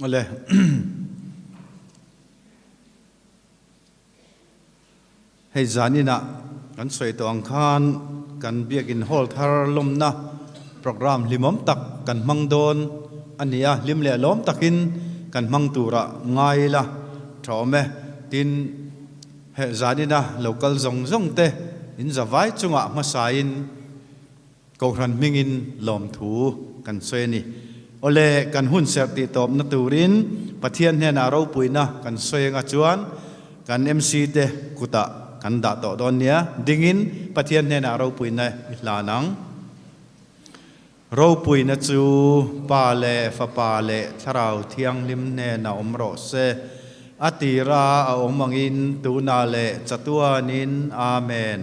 ole hei zanina kan soi to ang khan kan biakin hol thar lomna program limom tak kan mangdon ania limle lom takin kan mangtura ngaila thome tin he zanina local zong te in zawai chunga masain ko ran mingin lom thu kan soi ni ole kan hun ser ti top na turin pathian he na ro puina kan soi nga chuan kan MC te kuta kan da to don nia dingin pathian he na ro puina ihlanang ro puina chu pa le fa pa le tharau thiang lim ne na omro se atira a omangin tuna le chatuanin amen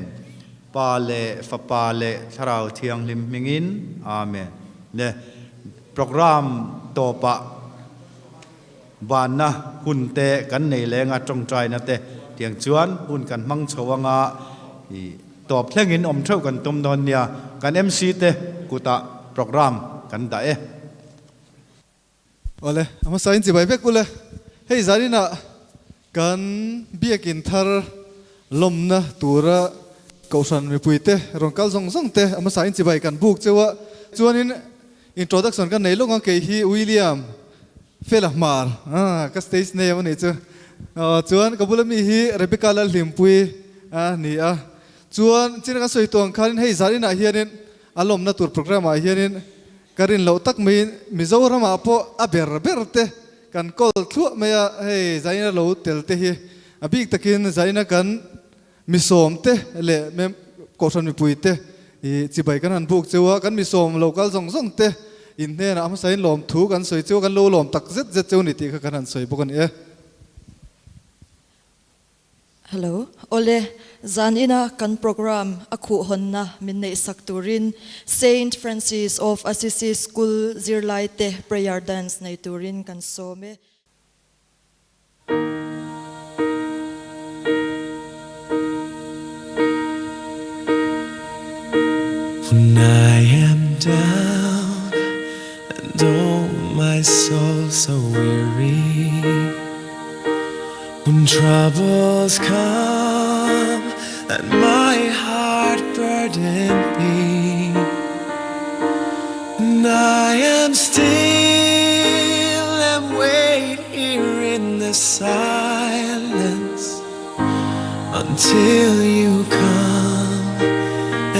pa le fa pa le tharau thiang lim mingin amen ne program topa bana hunte kan nei lenga tongtrai na te tiang chuan hun kan mang chawanga i top thlengin om thau kan tum don nia kan MC te kuta program kan da e ole ama sain chi bai bek kule hei zarina kan biakin thar lomna tura kausan mi puite rongkal zong te ama sain chi bai kan buk chewa chuanin introduction kan nei longa ke hi William Felahmar ka stage nei ani chu chuan kabulami hi Rebecca lal himpui ni a chuan chin ka soi tong kharin hei zarina hianin alom na tur program a hianin karin lo tak mi mizorama po aber berte kan kol thlu meya hei zaina lo telte hi abik takin zaina kan misom te le mem kosan mi puite i chibai kan han buk chewa kan misom local zong te in ne na am sain lom thu kan soi chewa kan lo lom tak zet chew ni ti kha kan han soi bokan e Hello, ole zanina kan program aku honna minne sakturin Saint Francis of Assisi School zirlaite prayer dance nei turin kan some. When I am down and oh my soul so weary, when troubles come and my heart burden me, and I am still and wait here in the silence until you come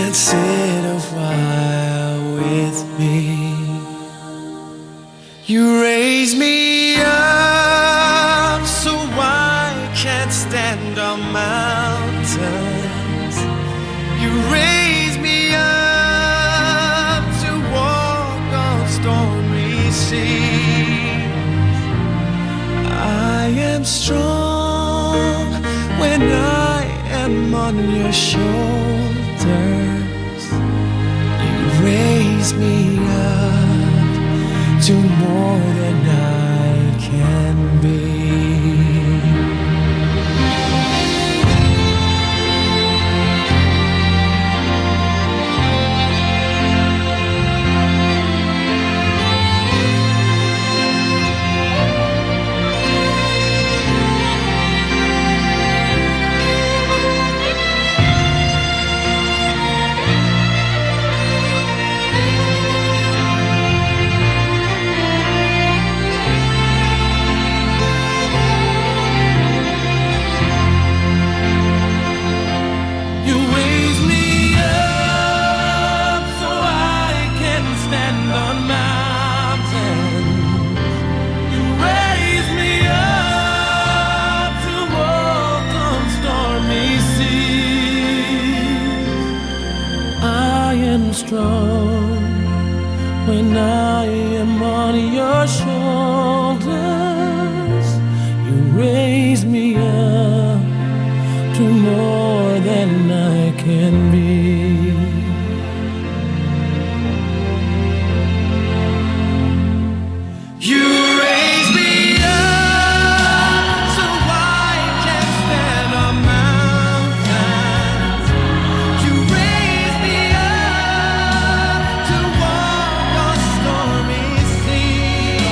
and sit a while with me. You raise me up so I can't stand on mountains. You raise me up to walk on stormy seas. I am strong when I am on your shoulders. You raise me up to more than I can be. Strong when I am on your shoulders. You raise me up to more than I can be. You raise me up so I can stand on mountains. You raise me up to walk on stormy seas.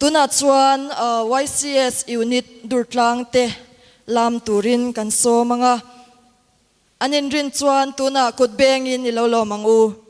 tuna chuan YCS unit durtlang te lam turin kan so mga anin rin chuan tuna kutbengin ilolo mangu.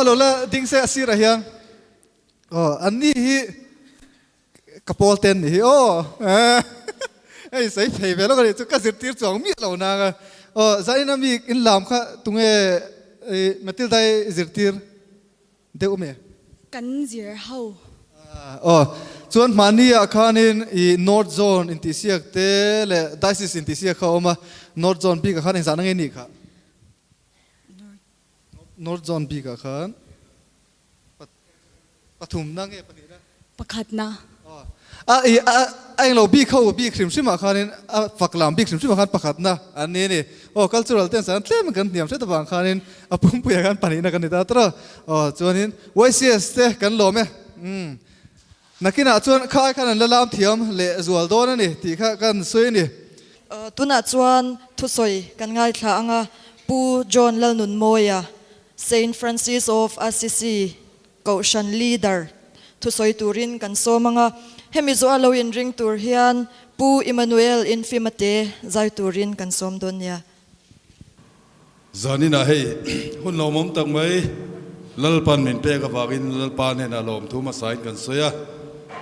lo la ding se asira hiang anni hi kapol ten hi ai sai phei velo ka chu ka zirtir chong mi lo na ga zaina mi in lam kha tunge metil dai zirtir de ume kan zir ho chuan mania khanin I north zone in tisiak te le diocese in tisiak kha oma north zone bi ka khan in zanang ni kha north zone bi ka khan pathum nang e pani na pakhat na ai lo bi khau bi khrim sima khanin faklam bi khrim sima khan pakhat na ani ni cultural ten san tlem kan niam se ta bang khanin apum pu ya kan pani na kan ta tra chuanin YCS te kan lo me nakina chuan khai khan la lam thiam le zual don ani ti kha kan soi ni Tuna chuan thusoi kan ngai thla anga pu John Lalnun Moya Saint Francis of Assisi Kaushan leader thusoi turin kan so manga hemi zo alo in ring tur hian pu Emmanuel Infimate zai turin kan som donya zanina hei hun lo mom tak mai lalpan min pe ka wagin lalpan he na lom thuma sain kan soya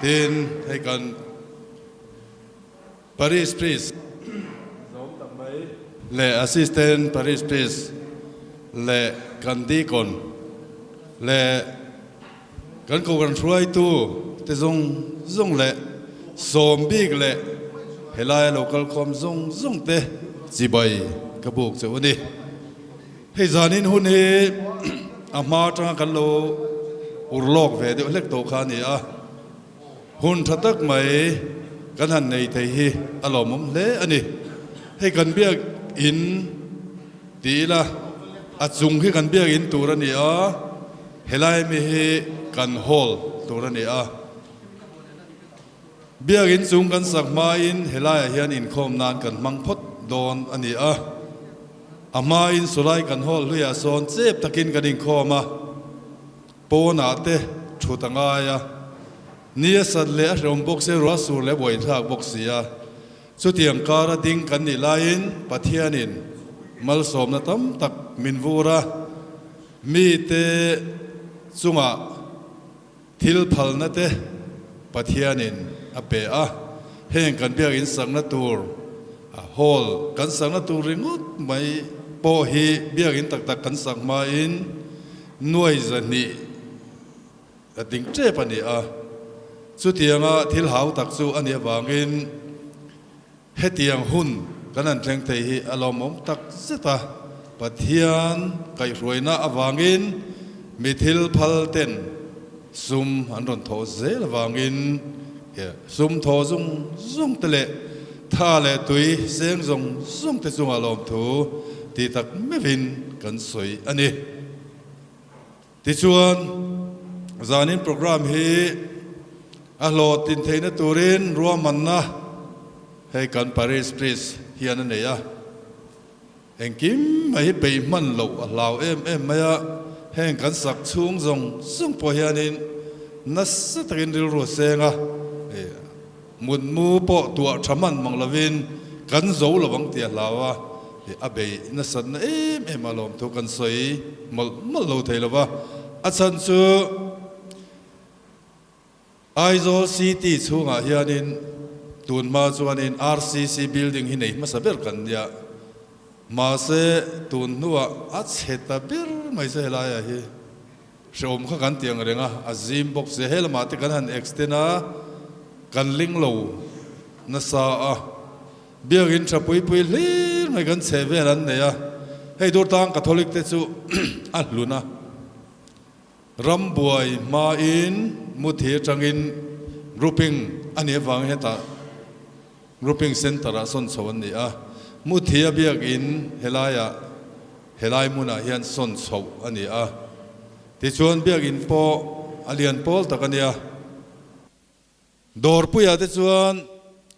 tin hei kan Paris priest zom tak mai le assistant Paris priest le kan deacon le kan ko kan thruai tu te zong le som big le helai local com zong te jibai ka buk chawani hei zanin hun he ama tanga kan lo urlok ve de lek to kha ni a hun thatak mai kan han nei thei hi alomum le ani hei kan biak in ตีละอาจุงที่กันเบียกินตัวนี้เฮลัยมีให้กันฮอลตัวนี้เบียกินจุงกันสักมาอินเฮลัยเฮียนอินคอมนานกันมังพดโดนอันนี้อามาอินสุไลกันฮอลลุยอาโซนเจ็บตะกินกันอินคอมาโปนาเตชุตังายนี่สัตว์เลี้ยรมบกเสรัสูเลบวยทากบกเสียสุดที่ยังการดิ้งกันนี่ลายินปัทยานินมัลสมนะตั้มตักมินวูระมีเตสุงะทิลพัลนะเตปัทยานินอเปะเฮงกันเบียกินสังนะตูร์ฮอลกันสังนะตูริงุดไม่โปฮีเบียกินตักกันสังมาอินหน่วยจันนี่ดิ้งเจ็บอันนี้สุดที่ยังทิลหาวตักสู่อันนี้วางินเฮตียงหุ่นกันนั่นแทงเทียอารมณ์ตักสิตาปัทยานไก่รวยน่าวางินมิทิลพัลเตนซุมอันรอนโทเซลวางินซุมโทซุงเตเลท่าเลตุยเสียงซุงเตซุงอารมณ์ทูที่ตักไม่วินกันสวยอันนี้ที่ชวนจานินโปรแกรมฮีอาโลตินเทนตูรินรวมมันนะให้กันปารีสปริสเฮียนั่นเองเองกิมไม่ไปมันเหล่าไม่ให้กันสักช่วงซึ่งพอเฮียนินนัสตรินริรุเซงมุนมูปอตัวชมันมังลาวินกันโจระวังเตียลาวอาเบยนัสนะมาลมทุกันสวยมัลโลเทลวะอาจารย์ซูไอโซซิตี้ช่วงเฮียนินตูนมาจวนอิน RCC building ที่ไหนมาสับเบลกันเนี่ยมาเสตูนนัวอัดเสตเบลไม่ใช่อะไรฮีชมข้ากันเตียงเรื่องอาซิมบอกเสียเฮลมาติกันหันเอ็กซ์เตน่ากันลิงโลนัสเบียกินชับปุยลีไม่กันเซเวลันเนี่ยให้ดูทางคาทอลิกเตจูอัลลุนะรำบวยมาอินมุทีจังอินรูปิงอันนี้ฟังเหตุรูปิงเซ็นเตอร์ส่วนสวรรค์นี่มุทีเบียกินเฮลายมุนาเฮียนส่วนสวอันนี้ที่ชวนเบียกินโปอเลียนโปลตะกันเนี่ยดอร์ปุยที่ชวน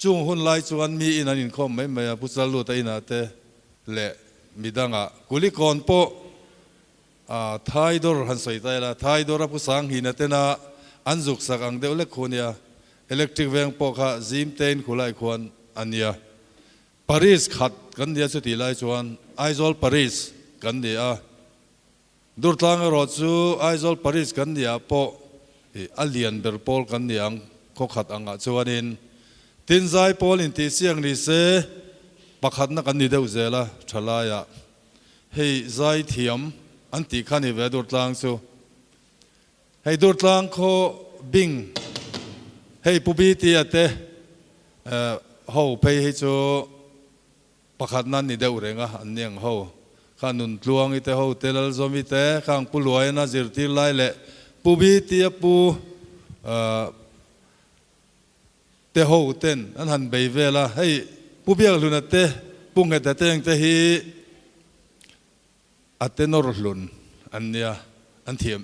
จุงหุ่นลายชวนมีอินันคอมไม่พุทธลูตอินาเตเละมีดังกุลิกอนโปไทยดอร์หันใส่ใจละไทยดอร์ผู้สังหินเตนะอันจุกสักอังเดวเล็กคนเนี่ยอิเล็กทริกเวงปอกซิมเตนคุไลควนอันเนี้ยปารีสขัดกันเดียสุดที่ไล่ชวนไอซอลปารีสกันเดียดูทางรถซูไอซอลปารีสกันเดียปออัลเลียนเบอร์ปอลกันเดียงเขาขัดอังชวนินตินใจปอลินที่เสียงลิเซปักขัดนักกันนี่เดียวเจละชลายะให้ใจเทียมอันที่ขันนี่เวดูทางซูให้ดูทางเขาบิงให้ผู้บีตีเตเขาไปให้โจปักขัดนั้นนี่เดียวเร่งอันยังเขาข้านุนลวงอิเตเขาเตลลซอมิเตข้างผู้รวยน่าจิรติไล่เละผู้บีตีผู้เตะหูเต้นอันหันไปเวลาให้ผู้เบี้ยลุนเตะปุ่งเตะเตงเตะฮีอัตเตนอร์ลุนอันเนี้ยอันเทียม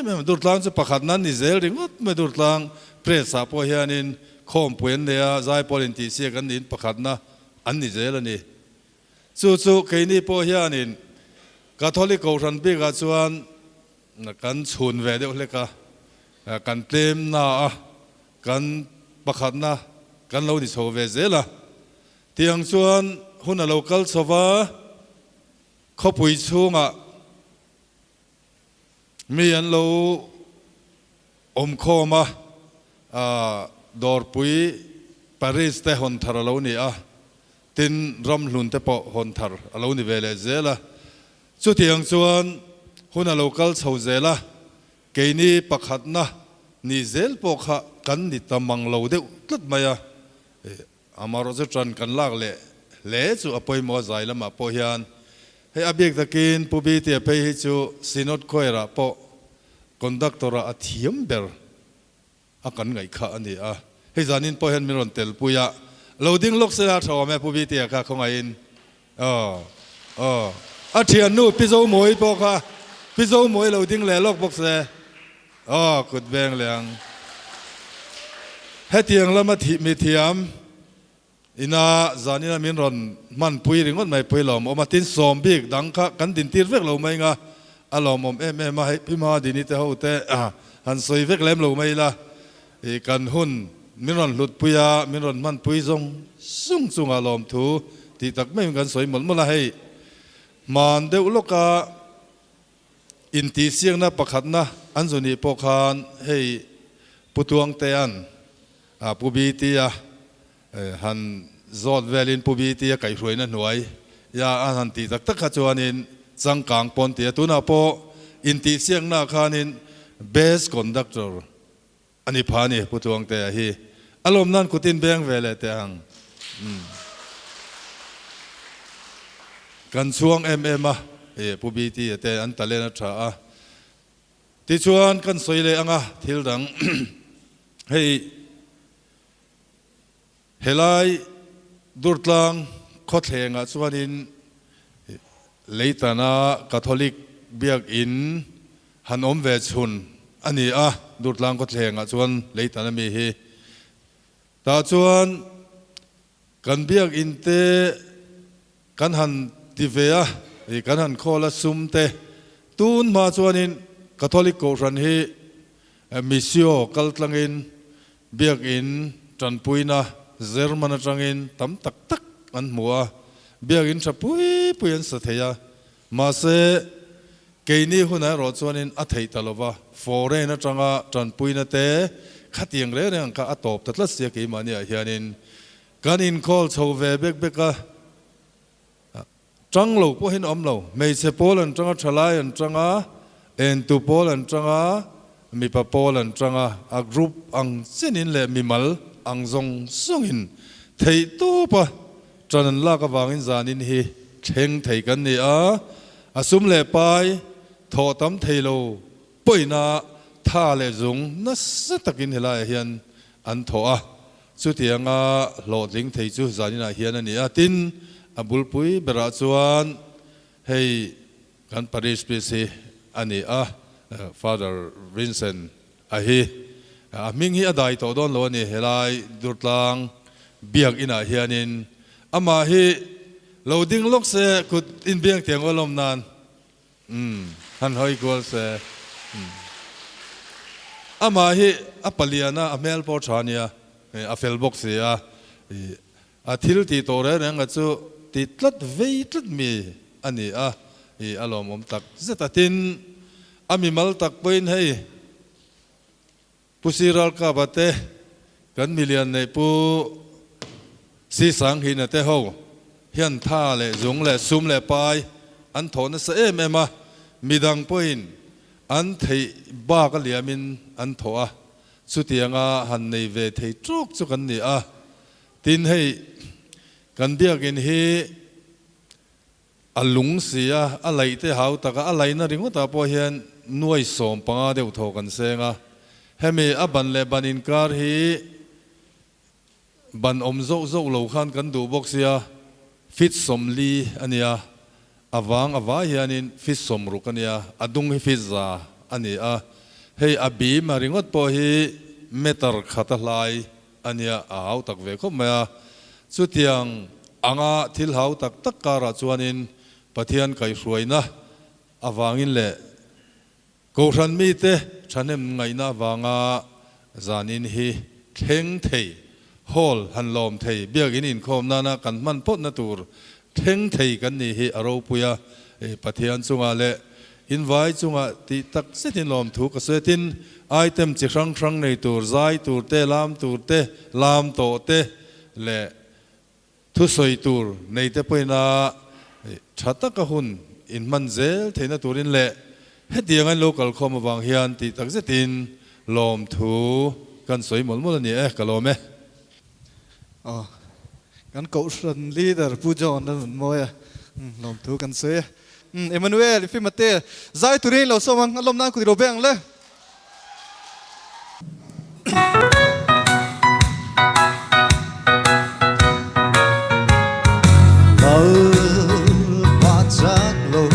ไม่มาดูดลางจะประคัดนั้นนี่เซลล์ดิงไม่ดูดลางเพรสาพอเฮียนินคอมเปลี่ยนเดียใจพอลินติเสียกันนินประคัดนะอันนี้เซลล์นี่สู้ๆแค่นี้พอเฮียนินคาทอลิกของฉันพี่ก็ชวนกันชุนเวเดียวเล็กกันเต็มนะกันประคัดนะกันเราดิโซเวเซล่ะเตียงชวนหุ่นเราคัลสวาเขาปุยชูงมีอันเราโคมาดอร์ปุยปารีสเตหอนทาร์เรานี่ตินรำลุนเตปหอนทาร์เรานี่เวเลเซล่ะสุดที่ยังชวนหุ่นเราคัลสาวเซล่ะเกนี่ประคัดนะนี่เซลปอกกันดิตามังเราเดือดตัดมาอามาเราจะจันกันลากเละจู่อภัยมัวใจละมาพอเฮียนให้อภิกตะกินผู้บีเตียไปให้จู่สินอดคอยระปอคอนดักตอระอัฐิมเบอร์อากันไงข้าอันนี้ให้จานินพอเฮียนมีรอนเตลปุยเราดิ้งลกเสียชาวแม่ผู้บีเตียข้าเขาไงอิน อาเทียนนู่พิโซมวยปอกค่ะพิโซมวยเราทิ้งแหล่ลอกปอกเสอ๋อกุดแบงเหลียงให้เทียงแล้วมามีเทียมอินาจานี่นะมินรอนมันปุยริงวันไม่ปุยหลอมออกมาตินสอมบิกดังค่ะกันตินตีเวกเราไม่งะอารมณ์เอ็มมาให้พี่มาดีนี่แต่เขาแต่หันสวยเวกเล่มเราไม่ละกันหุ่นมินรอนหลุดปุยมินรอนมันปุยทรงซุ่งอารมณ์ถูที่ตักไม่เหมือนกันสวยหมดละให้มันเดวโลกาอินทีเสียงนะประคัดนะอันส่วนนี้พวกเขาให้ปุตวงเตียนปูบีตีหันจอดเวลินปูบีตีไก่รวยนั่นหน่วยยาอันหันตีตักขจวนินจังกางปนตีตุนาโปอินทีเสียงนะขานินเบสคอนดักเตอร์อันนี้พานี่ปุตวงเตียฮีอารมณ์นั้นกุตินเบียงเวลเตียงกันช่วงปูบีตีแต่อันตะเลนะชาที่ชวนกันสวยเลยอ่ะทิลดังให้เฮลัยดูดลังขดแหงชวนินเลตานาคาทอลิกเบียกอินฮันอมเวชุนอันนี้ดูดลังขดแหงชวนเลตานามีฮีตาชวนกันเบียกอินเตกันหันที่เวียกันหันโคลซุมเตตูนมาชวนินคาทอลิกโกรันฮีมิซิโอกัลตังอินเบียกอินจันปุยนะเจอร์มันจังอินตั้มตักอันมัวเบียกอินชับปุยอันสัตยามาเสเกนี่หุ่นรอชวนินอัฐิตลบะฟอร์เรนจังจันปุยนะเตขัดยังเรื่องก็อัตบตัดละเสียกี่มันเนี่ยเฮียนินกันอินคอลชาวเวเบกจังเราพวกเห็นอมเราไม่ใช่โปแลนด์จังชลายจังเอ็นตูโปแลนด์จังมีปะโปแลนด์จังกรุ๊ปอังเส้นอินเล่มีมัลอังซงส่งอินไทยตัวปะจันลากวางอินจานินฮีเชงไทยกันนี่สุมเล่ไปทอตั้มไทยโลป่วยนาท่าเล่จงนัสตะกินเฮลายเฮียนอันทอสุดที่ยังโหลดลิงไทยจูจานินเฮียนนี่ตินบุลปุยเบราจวนให้กันปาริสพิเศษอันนี้Father Vincent ฮีมิงฮีอได้ตัวดอนโลนี่เฮลัยดูดลังเบียกอินาเฮียนินมาฮีเราดิ้งลกเสกุดอินเบียงเตียงอารมณ์นานฮันหอยกวลเสมาฮีปลียนาเมลปอชานียเฟลบ็อกเสียทิลตีโตเรนังจูติดลัดเวทลัดมีอันนี้อารมณ์ตักเจตตินมีมัลตักเป็นให้ผู้สิรัลกาบเตกันมิเลียนในผู้สีสังหินเตเขาเฮียนท่าเลยจงเลยซุมเลยไปอันถอนเสเมมามีดังเป็นอันที่บ้าก็เหลียมินอันถอสุดที่งหันในเวทีจุกจุกันนี่ตินให้กันเดียกินให้ลุงเสียอะไรเตเขาแต่ก็อะไรนั่นริงว่าแต่พอเห็นน่วยสมปังเดียวทอกันเสงให้มีบันเลบันอินการฮีบันอมโจโลขันกันดูบอกเสียฟิตสมลีอันนี้วางวายอันนี้ฟิตสมรุกันนี้ดุงฮิฟิซาอันนี้ให้บีมาริงว่าพอฮีเมตรขัดลายอันนี้เอาตักเวกมาสุดยังทิลเขาตักการจวนินปะเทียนไก่สวยนะวางินเล่กูฉันมีเตฉันเอ็มไงนะวางจานินฮีเข่งเทยฮอลฮันลอมเทยเบียกินินคอมนานากันมันพดนาตูร์เข่งเทยกันนี่ฮีอารมณ์ปุยปะเทียนจุงอาเล่อินไว้จุงอาที่ตักเสตินลอมถูกเสตินไอเทมจิครั้งในตูร์ใจตูร์เตลามตูร์เตลามโตเตเล่ทุสอยตูร์ในเตปนาชัตตะกะหุนอินมันเซลเทนาตูรินเล่เฮดีงั้นโลกัลคอมบางเฮียนที่ตักเสตินลอมถูกันสวยหมดนี่กันลอมไหมกันเกาสันลีดเดอร์ผู้จอนนั่นมวยลอมถูกันสวยเอมานูเอลฟิมาเต้ใจตุรินเราสมังอารมณ์นั้นคุยโรเบงเลย Paul Patsang Lo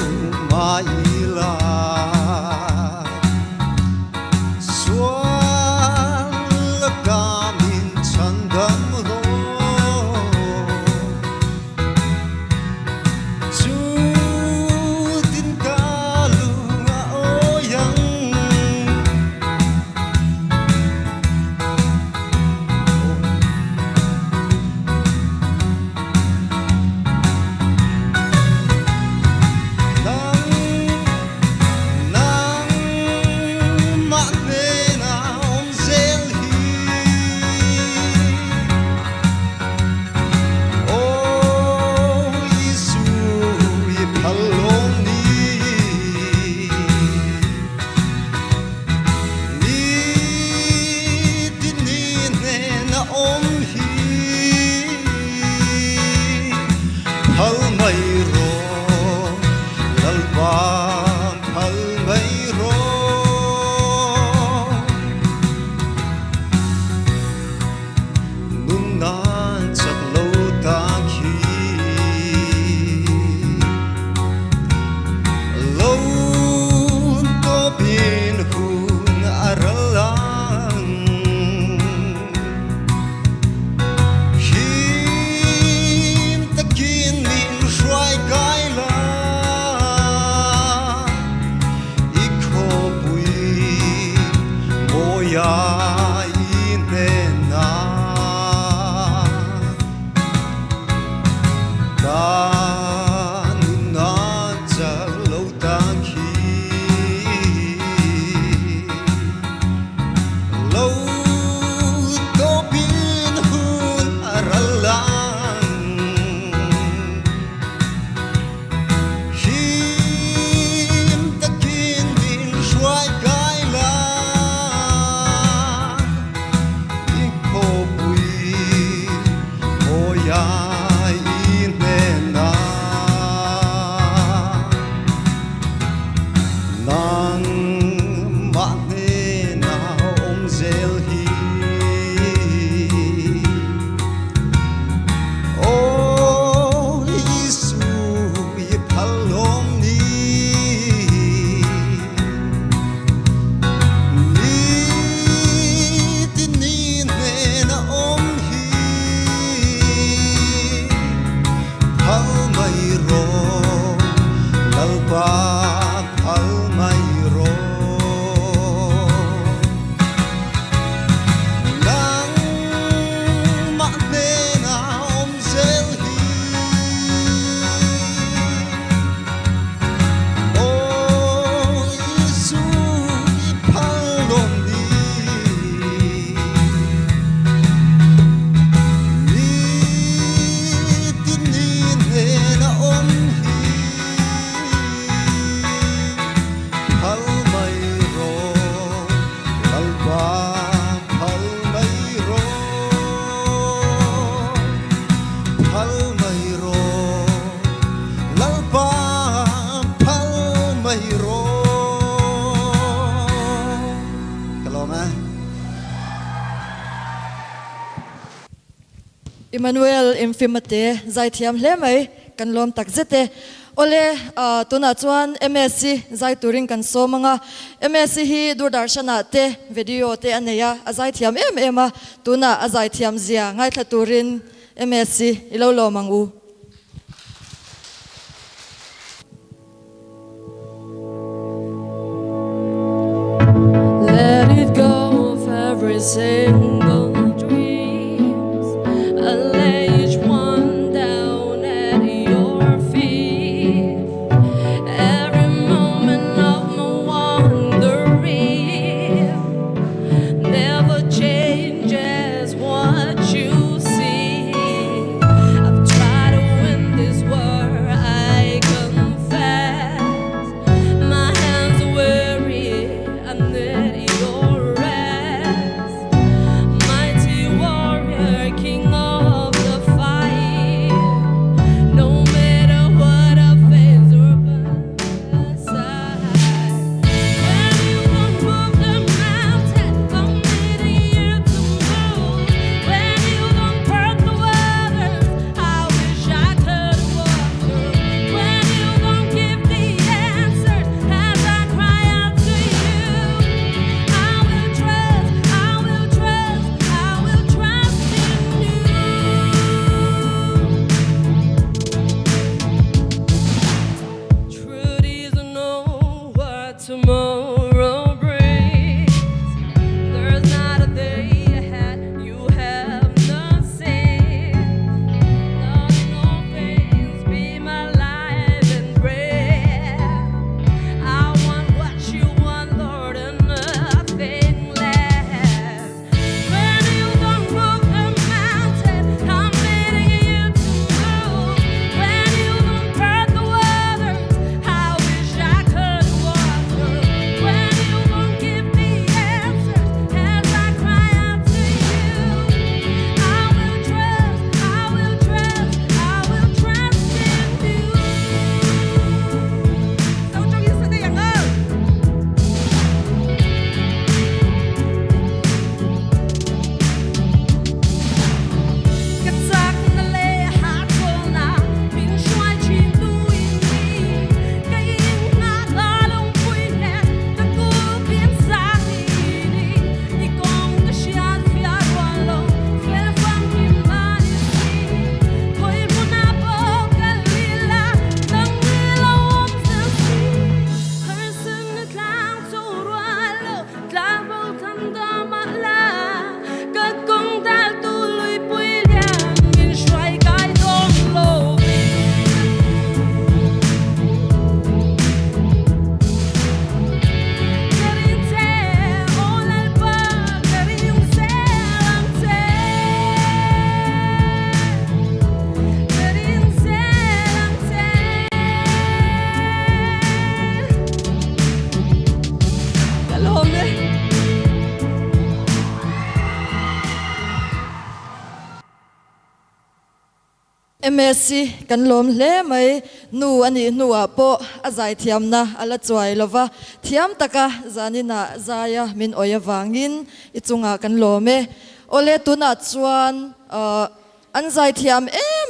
mai ro kaloma Emmanuel Infimate zai thiam hle mai kan lom tak zete ole tuna chuan MSc zai turing kan so manga MSc hi dur darshana te video te aneya azai thiam ema tuna azai thiam zia ngai thla turin MSc ilo lo mangu Let it go of every single dreams. I lay each one down at your feet. Every moment of my wandering never changes what you see. I've tried to win this war, I confess. My hands are weary, I need your rest. Mighty warrior, king of the fight. No matter what I face or by side. When you gon' move the mountain, I'm needing you to move. When you gon' part the waters, I wish I could walk through. When you gon' give the answers as I cry out to you, I will trust, I will trust, I will trust in you. Truth is to know what tomorrow brings. There's not a day ahead you have not seen. Lord, in all things, be my life and breath. I want what you want, Lord, and nothing less. When you gon' move the mountain, I'm needing you to move. When you gon' part the waters, I wish I could walk through. When you gon' give the answers as I cry out to you, I will trust, I will trust, I will trust in you. Sâu trong những sự tình ơi. Cất xác nó lê hát cô nào biến xoay chìm đuôi đi cái yên ngã ta đông vui nè ta cố biến xa đi đi con ta xa phía hoa lâu phía phăng kim mà đi thôi muốn na bốc cái lila tăng đi lâu ôm giờ hơi sưng nước lang sâu hoa lâu lá bầu thắm ta mà la các con ta tu lùi bụi liang nhìn xoay cái đông lâu MSc kan lom hle mai nu ani nu a po azai thiam na ala choi lova thiam taka zanina zaya min oya wangin ichunga kan lome ole tuna chuan an zai thiam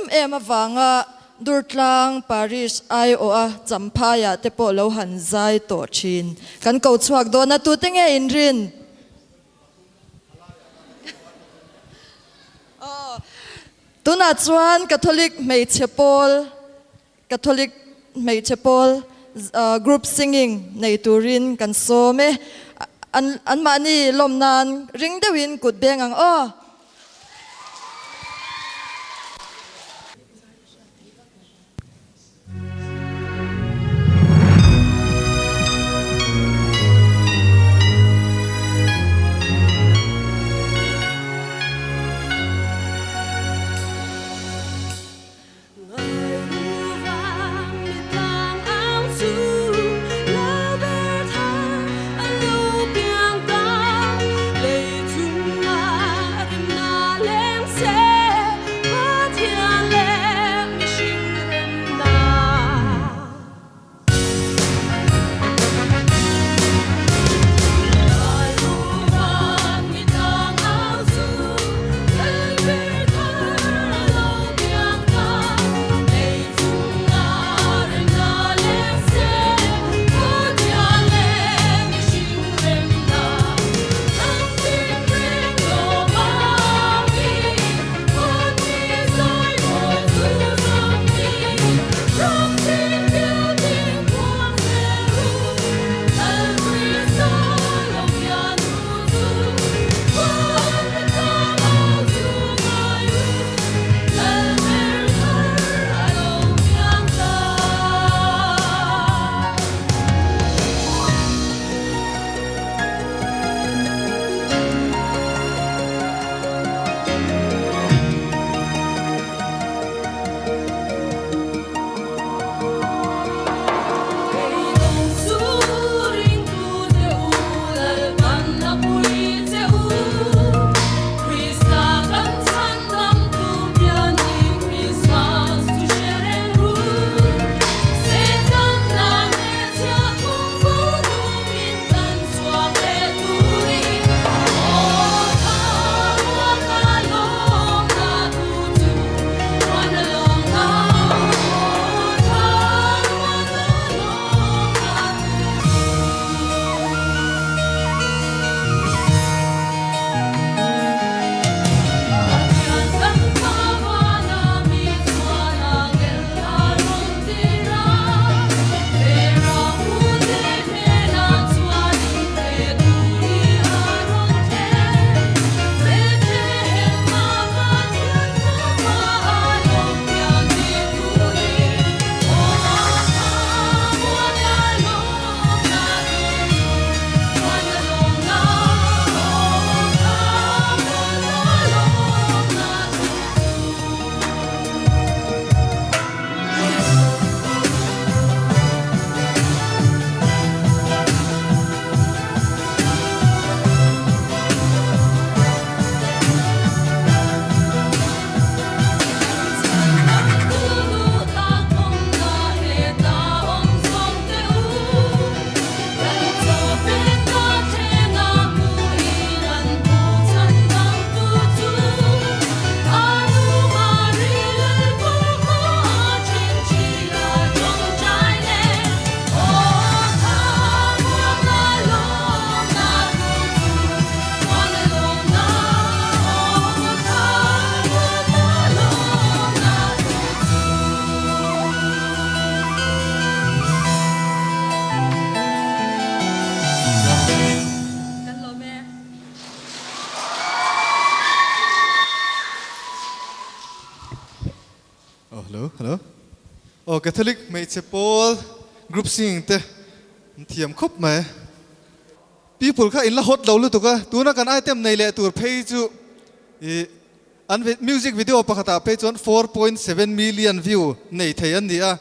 em awanga durtlang Paris IO a champaya te po lo han zai to thin kan ko chuak do na tu tenge inrin tuna chuan Catholic May Chapel group singing nei turin kan so me an mani lom nan ring dewin kut beng ang Hãy subscribe cho kênh Ghiền Mì Gõ để không bỏ lỡ hello Catholic mấy chế Paul group singing te thiam khop mai people kha in la hot lo lu to ka tu na kan item nei le tur phei chu an music video pakhata pe chon 4.7 million view nei thei an dia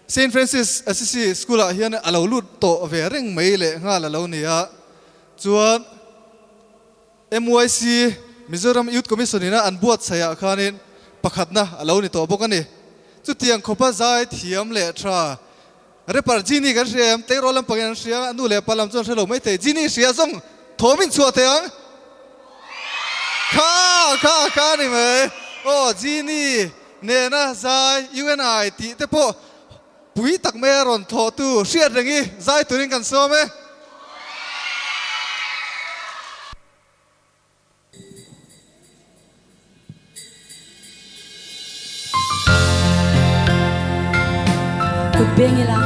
St Francis Assisi School a hian alo lut to ve reng mai le nga la lo nia chuan MYC Mizoram Youth Commission ina an buat saya khanin pakhatna alo ni to bokani chu tiang khopa zai thiam le tra repar jini kan riam te rolam pangan ria anu le palam chon thelo mai te jini ria song thomin chu teang kha ni mai jini ne na zai UNI ti te po pui tak me ron tho tu ria rengi zai turin kan so me Bengila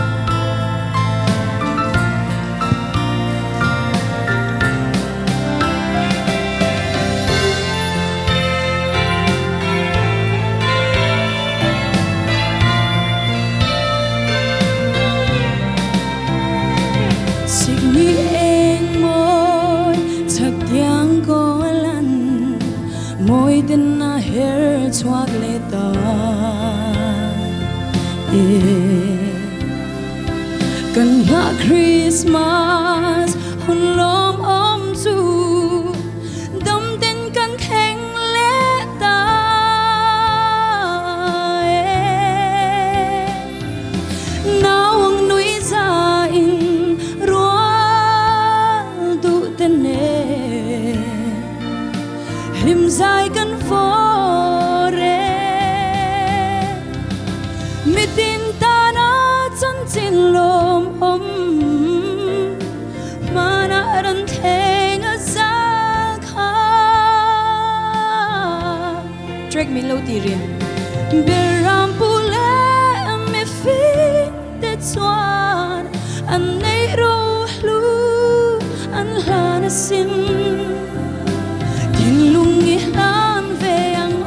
Signi eng moi chak tiang ko lan moi din na her chuak le ta Kan nga Christmas hun lom chu dam tin kan kheng le ta nawang nui za in rual du ten ne him zai kan fore mitin chin lom mana ran theng a za kha drag melody beram pule me fi te chuan an nei ro hlu an hlan sin kin lungi hlan ve ang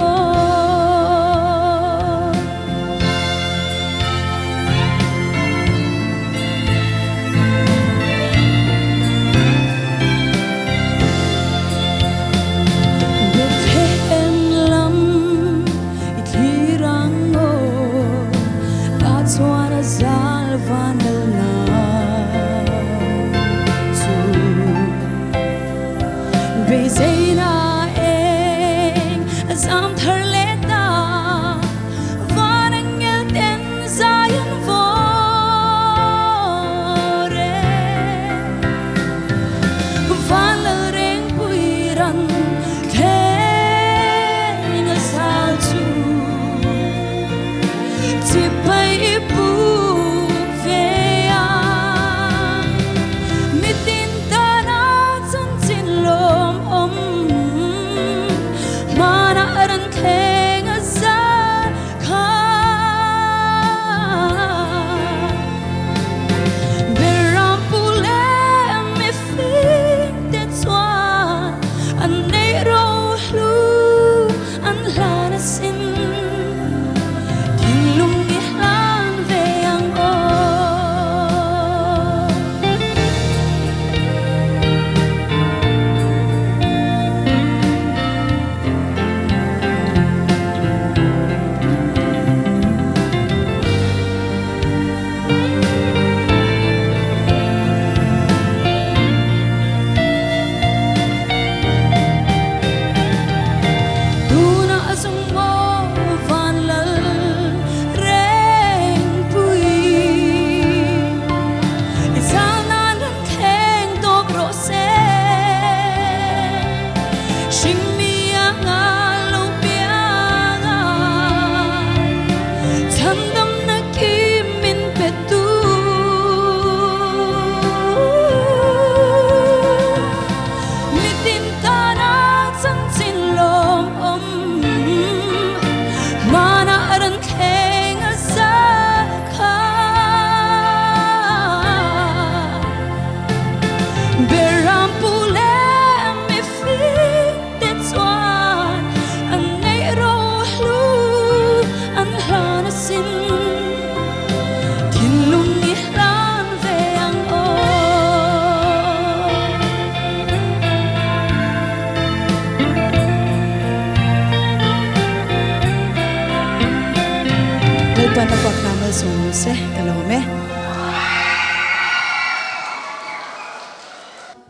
se kalome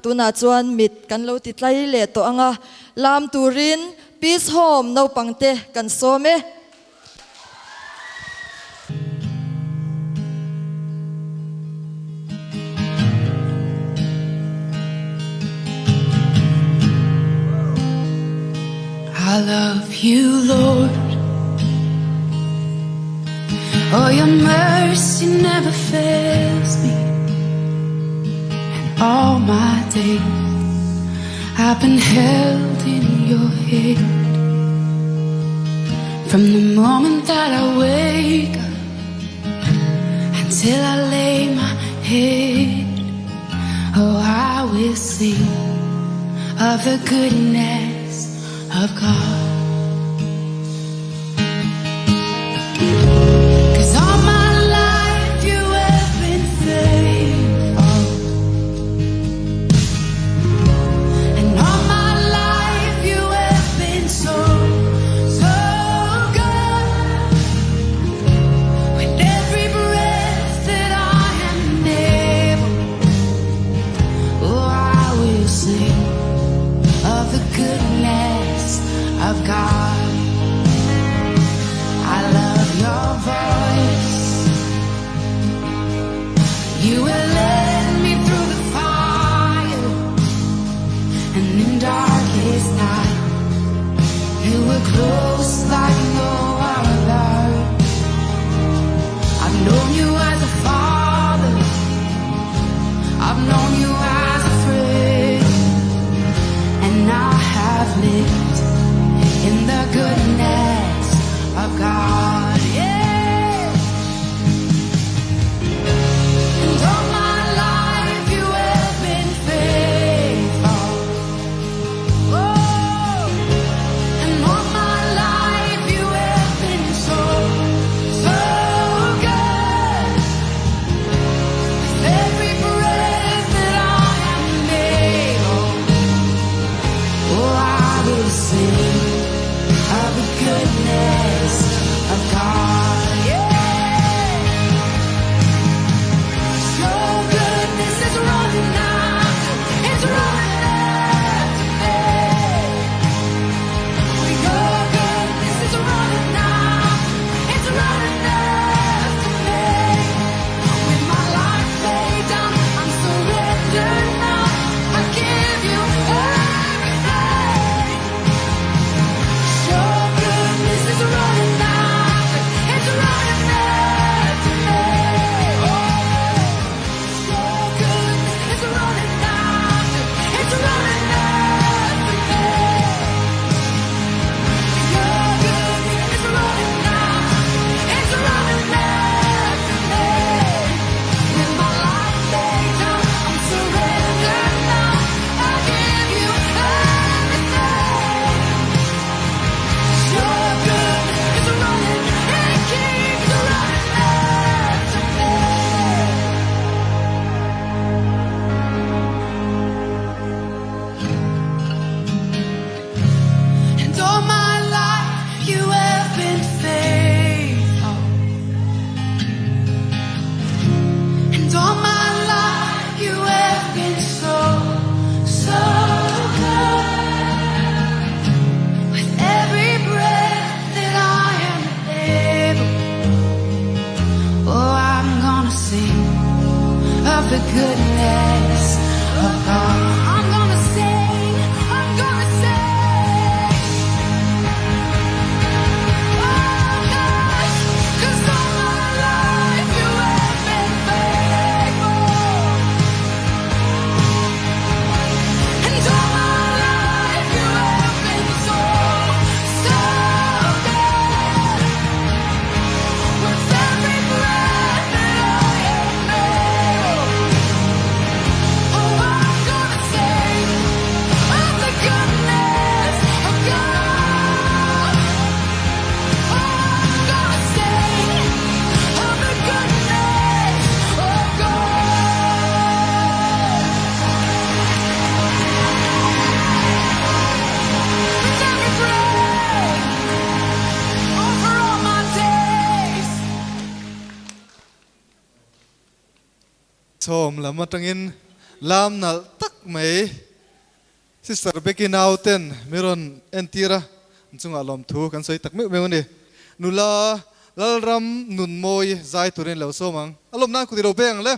tuna chuan mit kan lo ti tlai le to anga lam turin peace home no pangte kan some I love you, Lord. Oh, your mercy never fails me. And all my days I've been held in your hand. From the moment that I wake up until I lay my head, oh, I will sing of the goodness of God. 'Cause all my life you have been faithful, and all my life you have been so, so good. With every breath that I am able, oh, I will sing of the goodness of God. I love your voice. You will lead me through the fire, and in darkest night you were close like no other. I've known you as a father, I've known you as a friend, and I have lived in the goodness of God, yeah. And all my life you have been faithful. Oh, and all my life you have been so, so good. With every breath that I am able, oh, I will sing of the goodness of God, yeah. Your goodness is running after, it's running after me. Your goodness is running after, it's running after me. With my life laid down, I'm surrendered now. I give you everything. Your goodness is running after, it's running after me. Oh, your goodness is running after, it's running after me. Your goodness is running after, it's running after me. With my life laid down, I'm surrendered now. I give you everything. Your goodness is running, it keeps running after me. And all my life you have been faithful, and all my life you have been so, so good. With every breath that I am able, oh, I'm gonna sing of the goodness of God. I'm gonna sing, I'm gonna sing. Oh, gosh, 'cause all my life you have been faithful, and all my life you have been so, so good. With every breath that I am able, oh, som lama tangin lam nal tak mai sister Becky Nauten miron entira chunga lom thu kan soi tak me ni nula lalram nun moi zai turin lo somang alom na kudiro beng le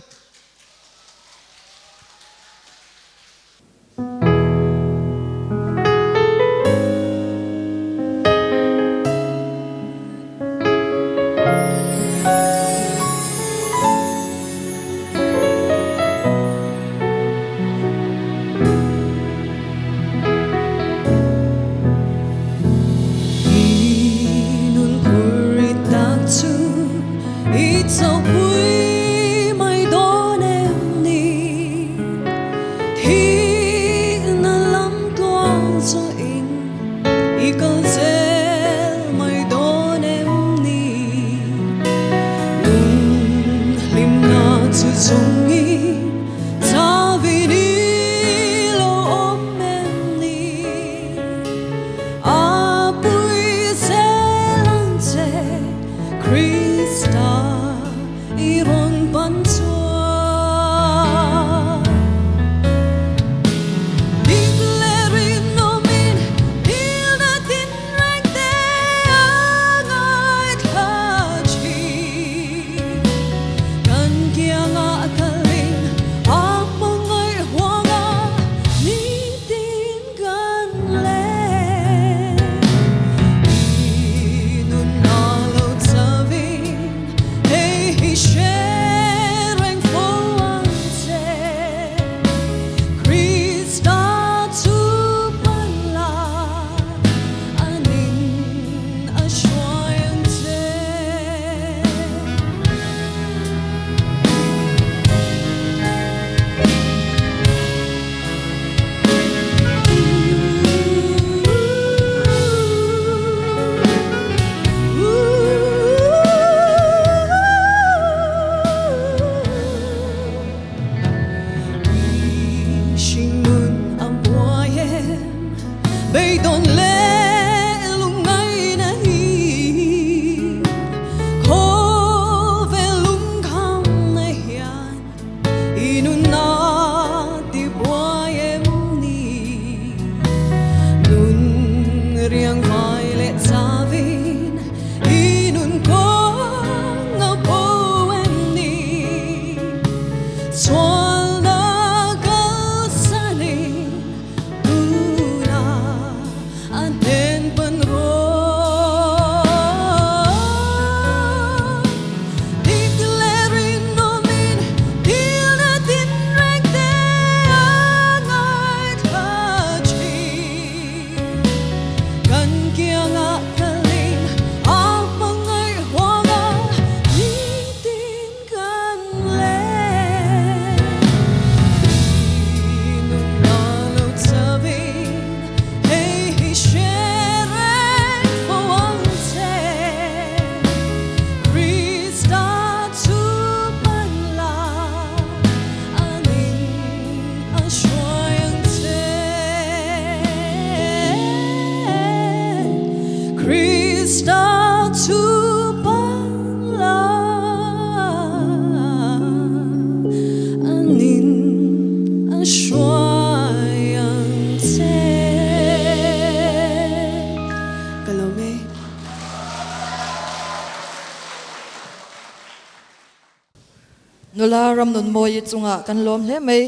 nula ram nun moi chunga kan lom hle mai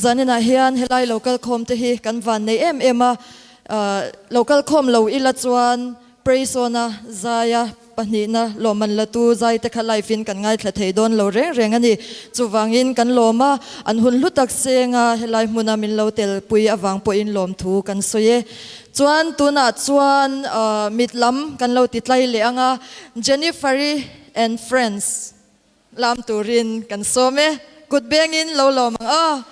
zanina hian helai local khom te hi kan van nei em a local khom lo ila chuan praisona zaya panina loman latu zai te khalai fin kan ngai thla thei don lo reng ani chuwangin kan loma an hun lutak senga helai hmuna min lo tel pui awang po in lom thu kan soye chuan tuna chuan mitlam kan lo titlai le anga Jennifer and friends lam turin kan some good bengin lo lomang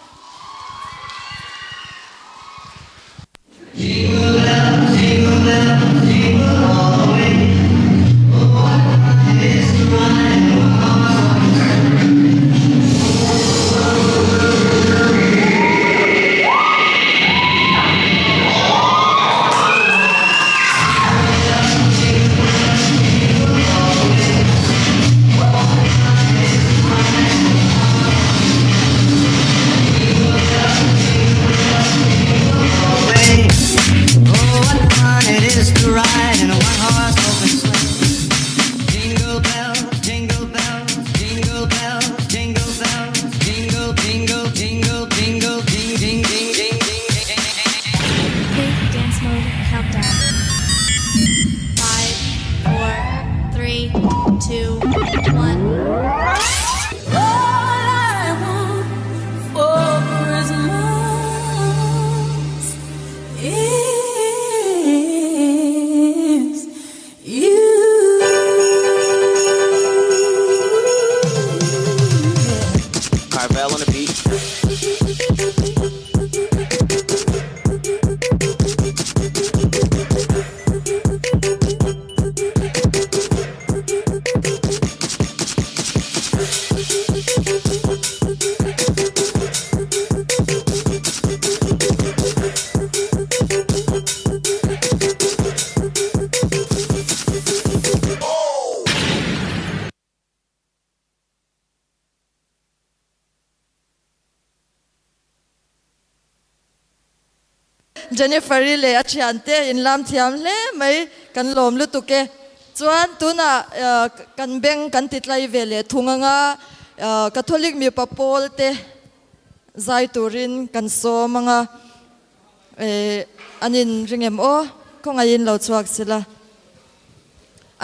Jennifer le achiante in lam thiam le mai kan lom lu tuke chuan tuna kan beng kan titlai vele thunganga Catholic mi papol te zai turin kan so manga anin ringem o kongayin lo chuak sila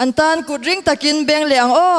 antan kudring takin beng le ang o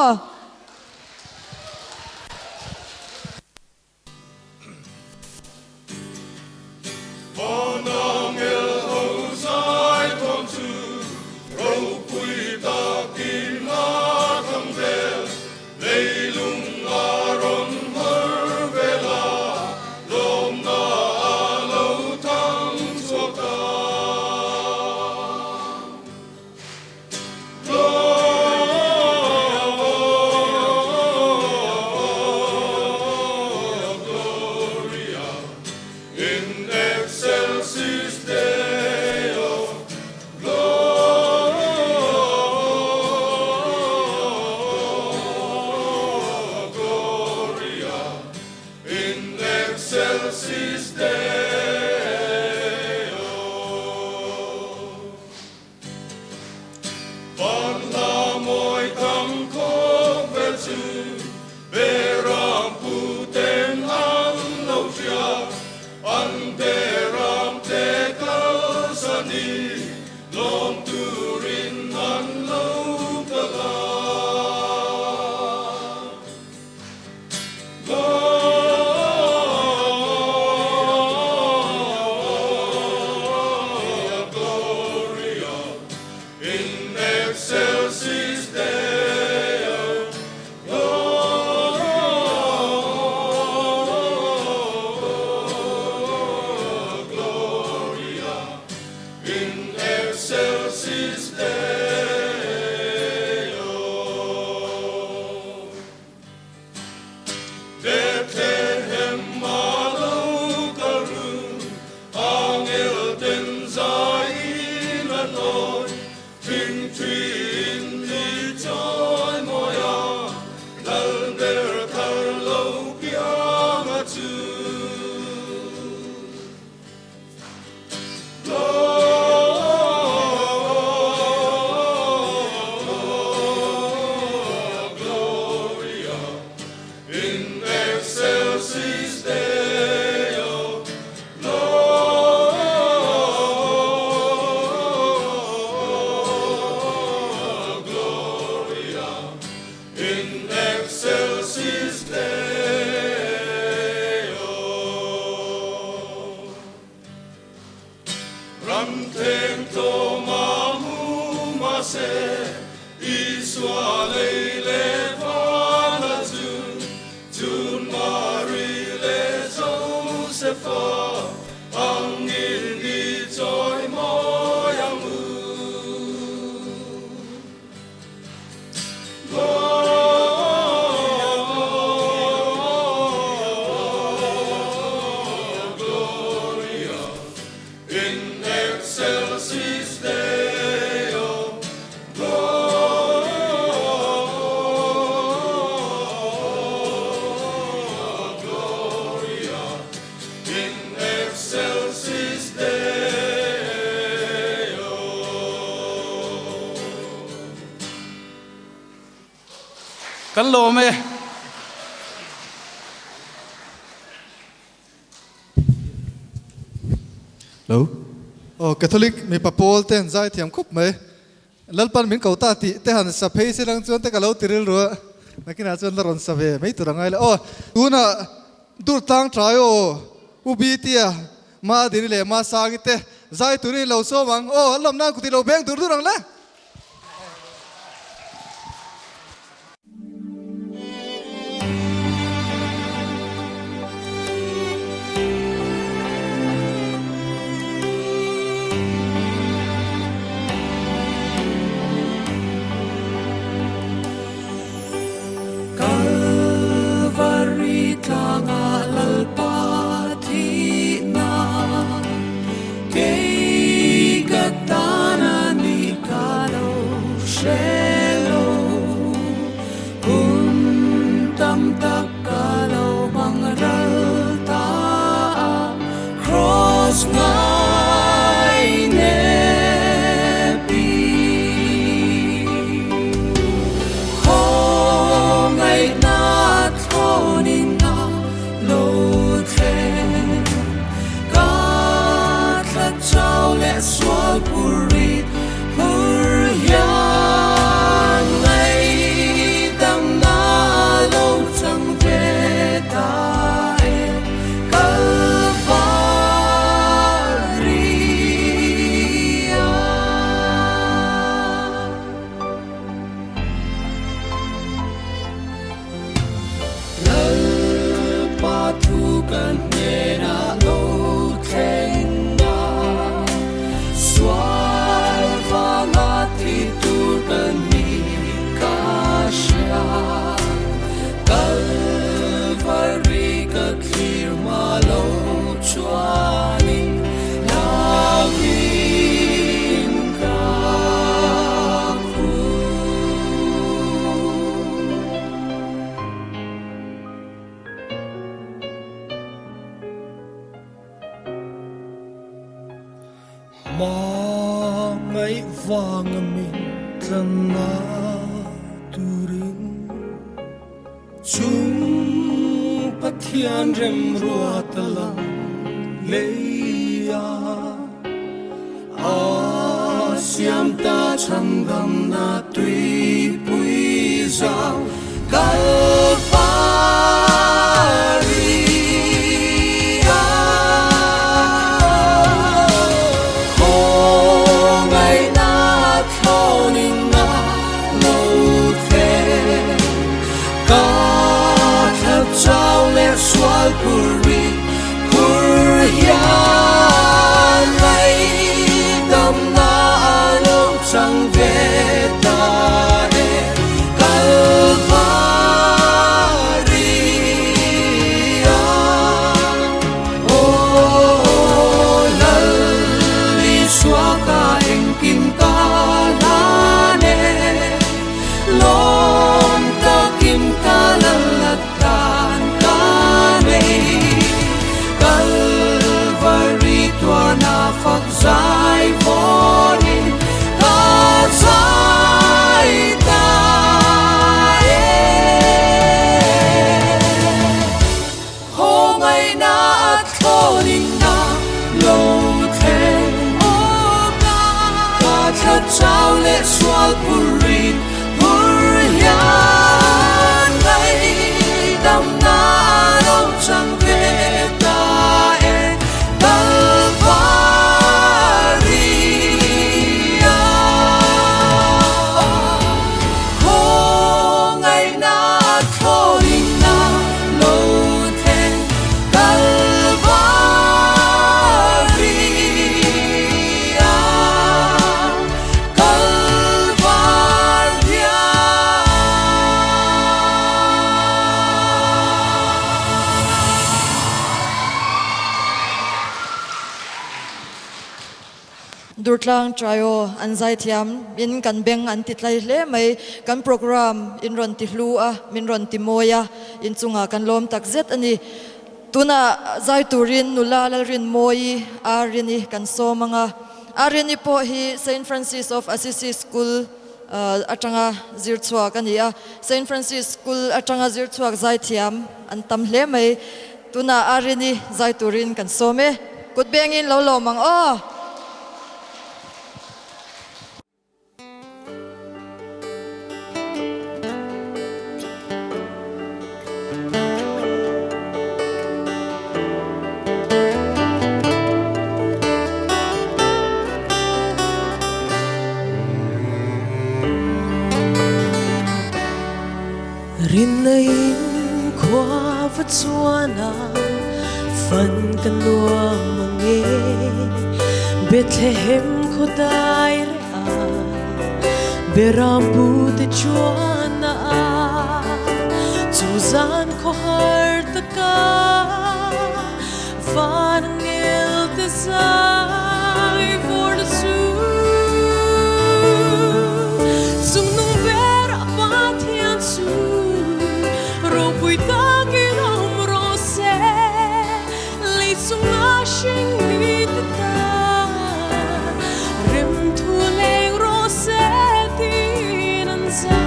kan lo me lo Catholic mi papol ten zai thiam khup mai lalpan min kauta ti te han sa phei sirang chuan te kalau tiril ro nakina chuan la ron sa ve mei turangai le tuna dur tang trayo ubi tia ma diri le ma sangi te zai turi lo so mang lom na kuti lo beng tur durang la Cross kan na lo theng na swal vanga ti tu kan ni kasha Calvary ka clear malo chuanin laging ka ngay vang min trần na turin chung pathian rem ruat lang leya siam ta cham gam na tui pui zao Swal puri kuryan lay dam na anong chang veta e Calvary lal li swaka engkim kalane lom takim kalalatan Calvary tua na phật giải vorin ta giải ta ho ngày na thoning na lâu thêm ca thật trao lệ swal purin puryan ngày đam na đông chẳng về Durtlang trayo anzai thiam in kan beng an titlai hle mai kan program in ron ti hlua min ron ti moya in chunga kan lom tak zet ani tuna zai turin nula lalrin moi arini kan somanga arini po hi Saint Francis of Assisi School atanga zirchwa kania Saint Francis School atanga zirchwa zai thiam an tam hle mai tuna arini zai turin kan some kut bengin lo lo mang Rin na in kwa vatsuana Fan kan luang mange Bethlehem khodai rea Berambu te chuana Suzan ko hartaka Van ngel te sai for the Sung nung vera patian su Pui tagin om rose Lei sung ashing mitita Rim tu leng rose tinanza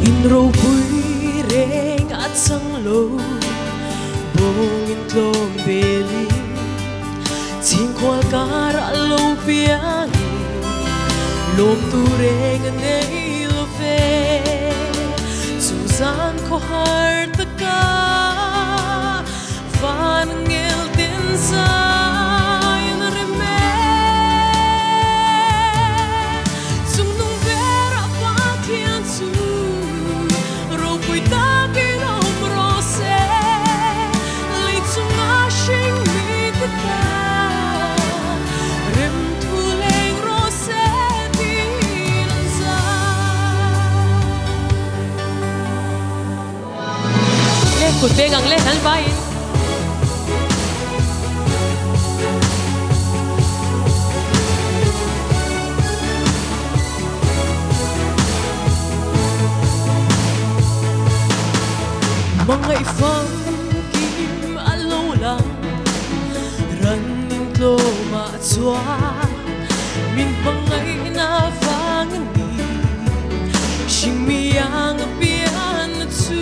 In ro pui reng at sang lo bong in tlom beli tin kwal kara lo piani lom tu reng nei lo fe Suzan ko harta ka gang le hal bai mga ifang kim alo lang ran tlo ma chua min bangay na vangan ni shimiyang pian chu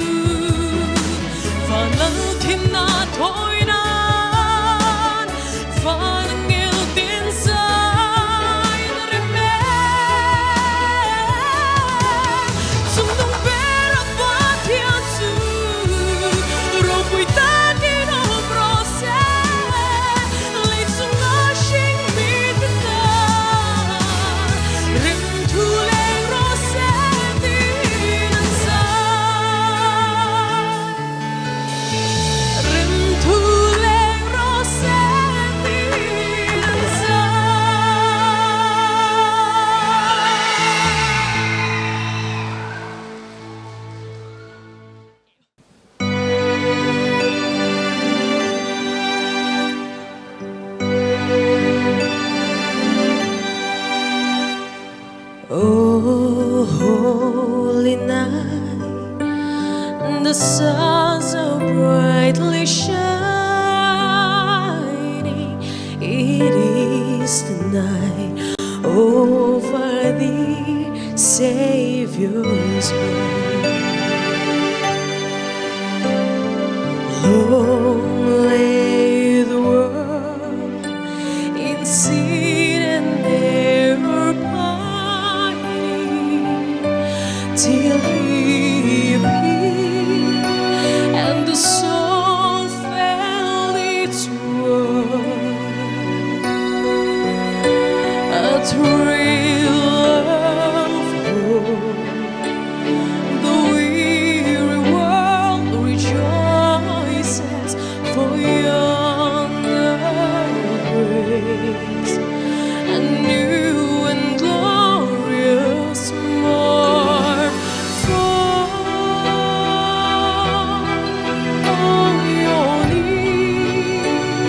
fanal kim na toy nan fanil din sai reme sum dong pera patia chu ro pui ta di no brose le sum na shing mi ta rim tu le rose din sa rim tu le rose din sa Oh, holy night, the stars are brightly shining. It is the night over the Savior's grave. Long lay the world in sin and error pining, till He appeared and the soul felt its worth. A thrill of hope, the weary world rejoices for yonder grace, a new and glorious morn. Fall on your knees.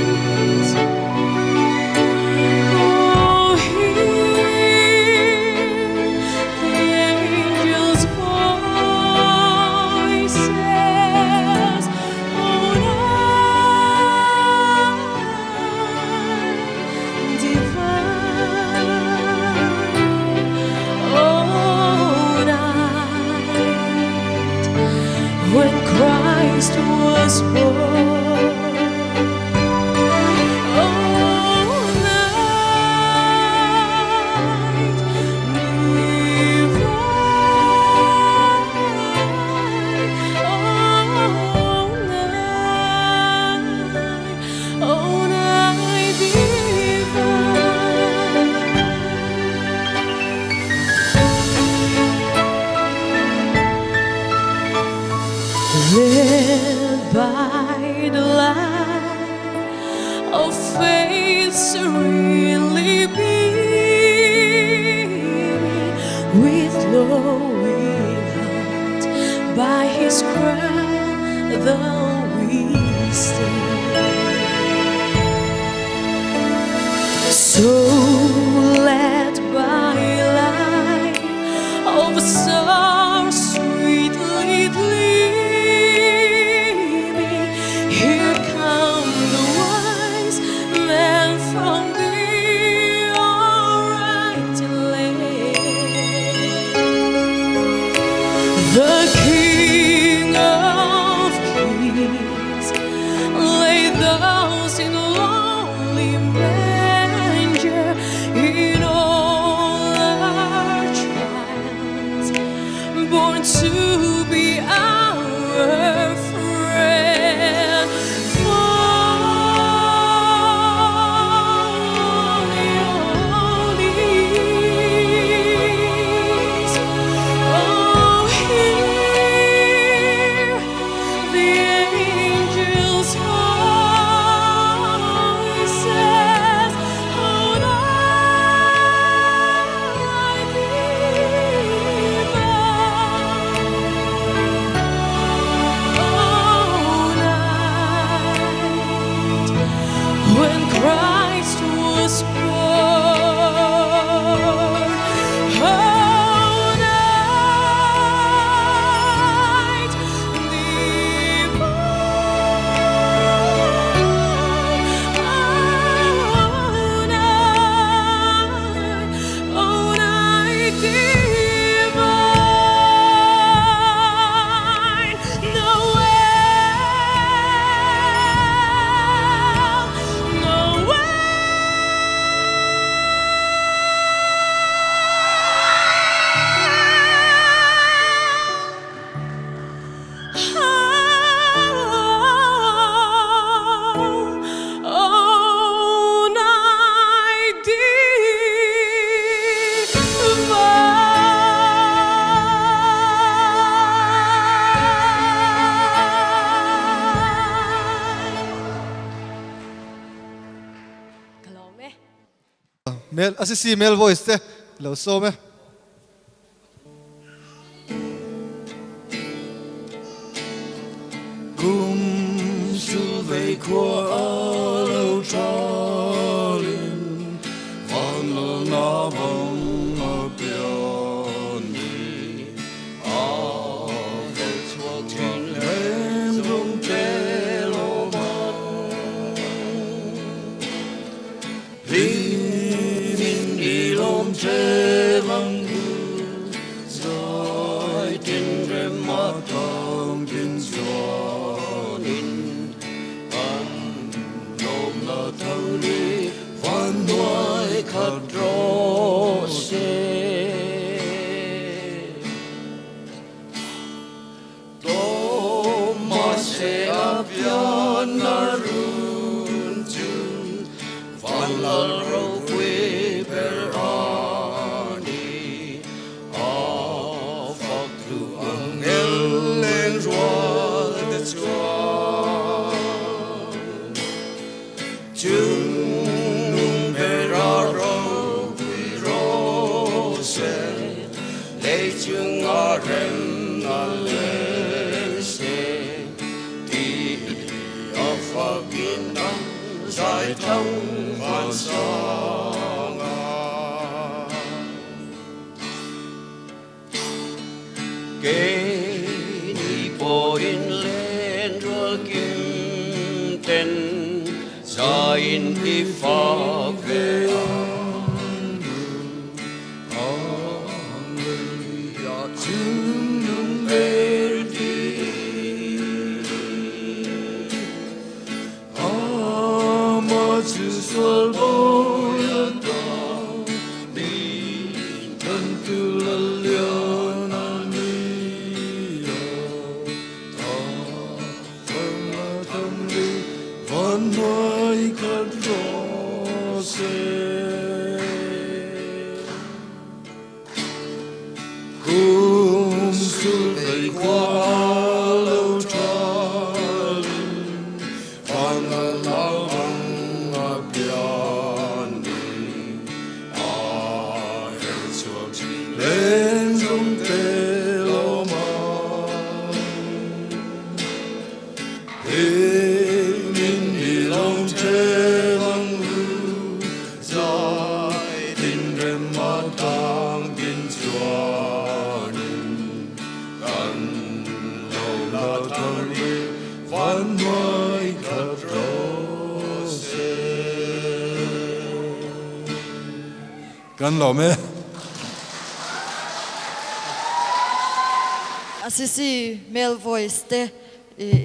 Oh, hear the angels' voices. Oh, night divine. Oh, night when Christ was born. Oh, night divine. Oh, night divine. Led by the light of faith serenely beaming, with glowing heart by His crown though we stand. So led by light of a star sweetly gleaming, here come the wise men from the alright land. The King of Kings lay those in lonely manger, in all our trials, born to be our friend. Fall on your knees. Oh, hear the angels' voices. male assisi male voice te lo so me Gum su vei của lâu trolin Von lo na bông ở biên đi Vợ chua chuyện lên rung chê lô mơ Vì mình đi lôm chê văng gư Rồi trên rem mắt thơm trên gió thâu đi văn nuôi khát rô xê tô mà xê áp yaan na run chun văn la rô quê perani phật lu ang el lên roa the chua Chung beraro rose le chung aren alese ti afagina sai thong van sanga ke ni po in len ro kim ten Sain ifave Alleluia tunum verdi Amazu salvoyata Di tentu laliana mia Ta tama tamli Van mai khát rose Cùng xuân đầy qua lâu tròn Van lao bằng bian đi Hãy subscribe lên dung tê lô mang Long chê vang lu Zai tin rem ma tang bin chuanin Kan lâu la thang đi Van mai khát rose Kan lo me Assisi male voice te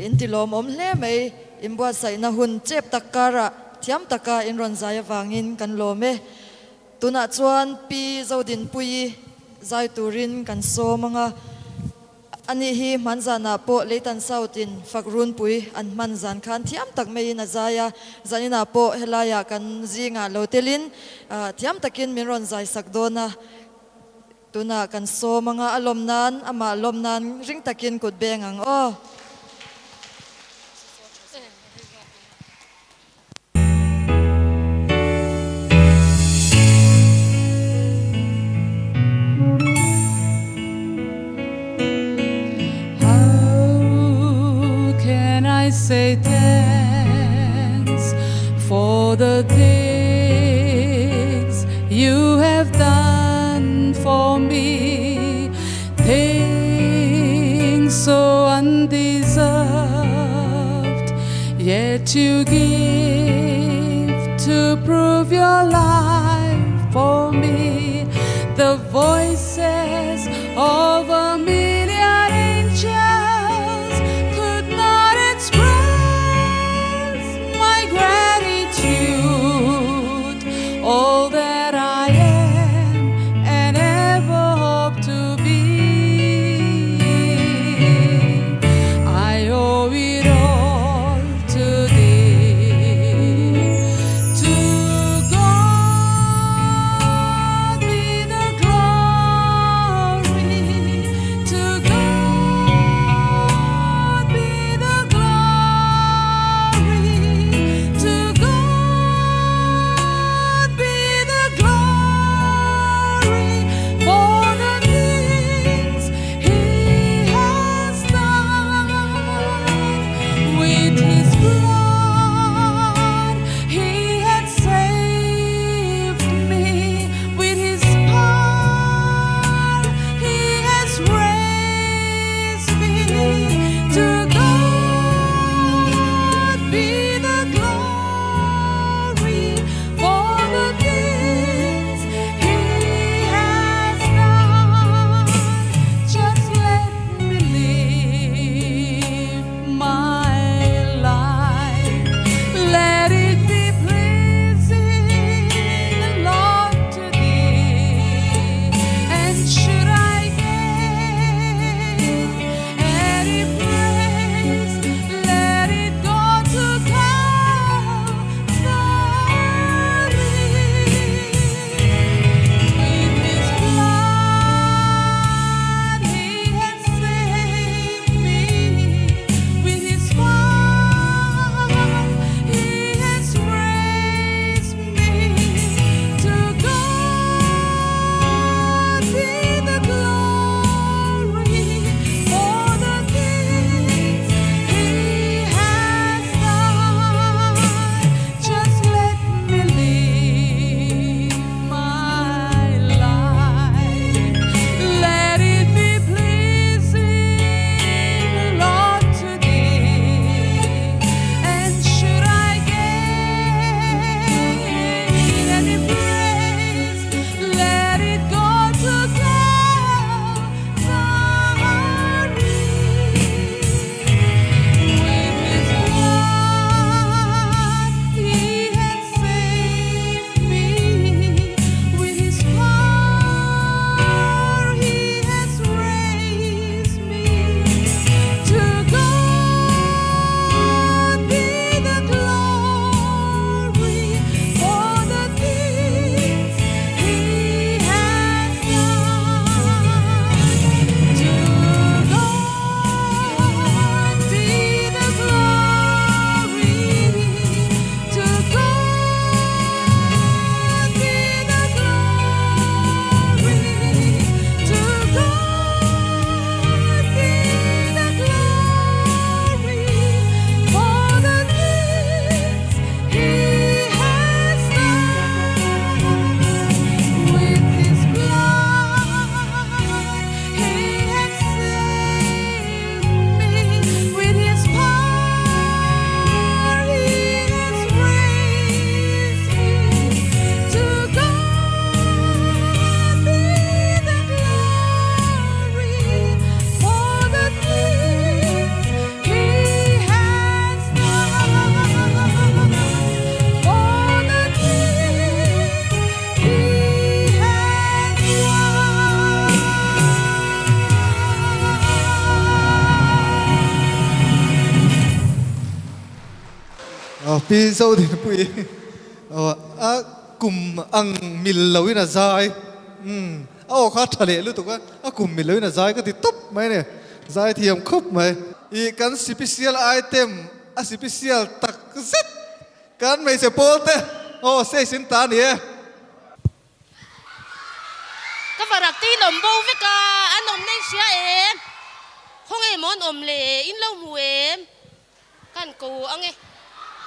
intilom hle mai imbuat sai na hun chep takara thiam taka in ron zaya wangin kan lome tuna chuan pi zodin pui zai turin kan so manga ani hi manzana po leitan sautin fakrun pui an manzan khan thiam tak mai na zaya zanina po helaya kan zinga lotelin thiam takin min ron zai sakdona tuna kan so mga alomnan ama alomnan ring takin kut bengang o I say thanks for the things you have done for me, things so undeserved, yet you give to prove your life for me. The voices of a million angels could not express my gratitude, all that I am and ever hope to be. I owe it all to thee. To God be the glory. pi zo din pui a kum ang mil lawin a zai ao kha thale lu to ka a kum mil lawin a zai ka ti top mai ne zai thiam khop mai I kan special item a special tak zet kan mai se polte se sin ta ni Ka varak ti lom bo ve ka anom nei sia em khong e mon om le in lo mu em kan ko ange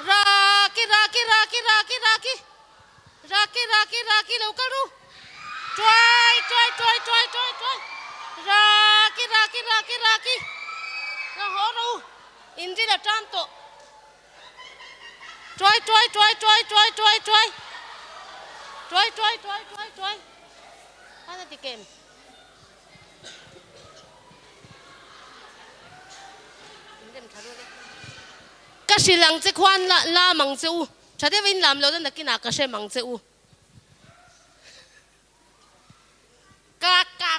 raki lo karu try raki na horo indi la tanto try ana tikem kasilang che khwan la mang cheu chade win lam lo dan nakina ka she mang cheu ka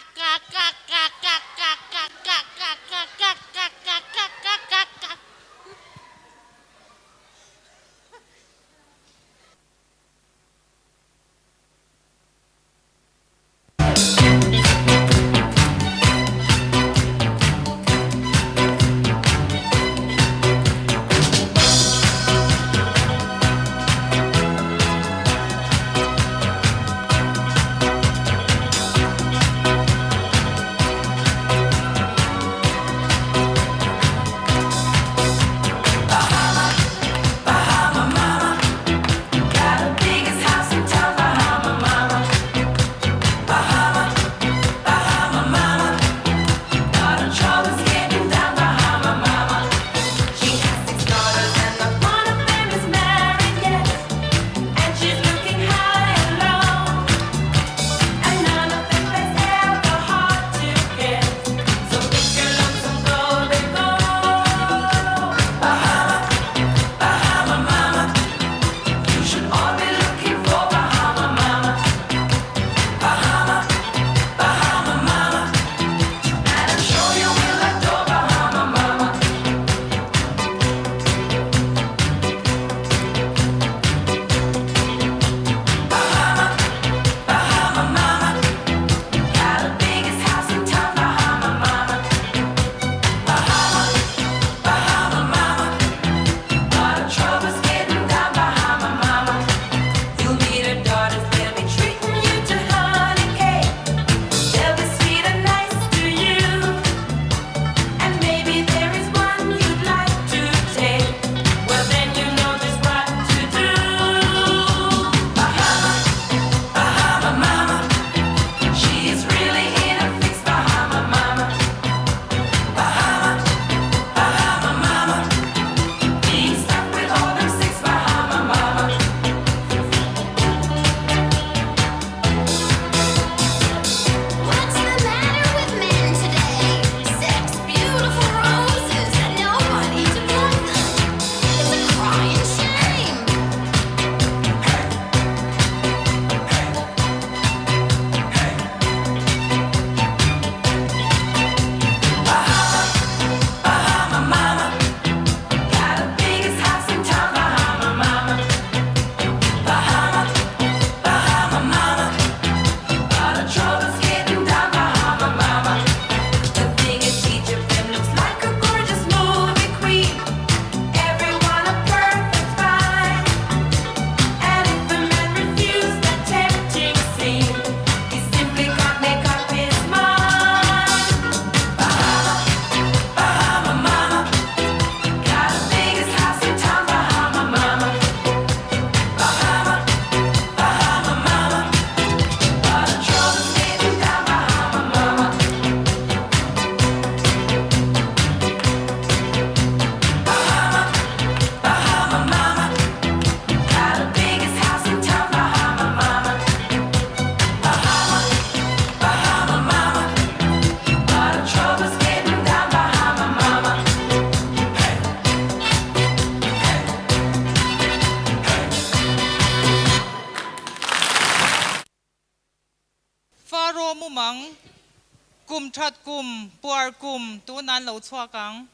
Kum chat kum, puar kum, tu nan lo chua kang.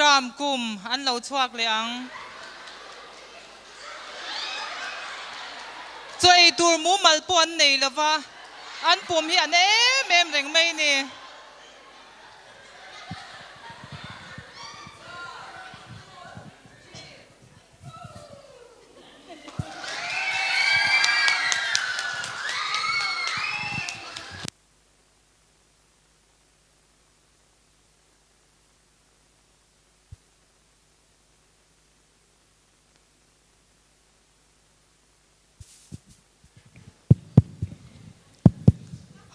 program kum an lo chuak le ang choi tur mu mal pon nei lova an pum hi an em reng mai ni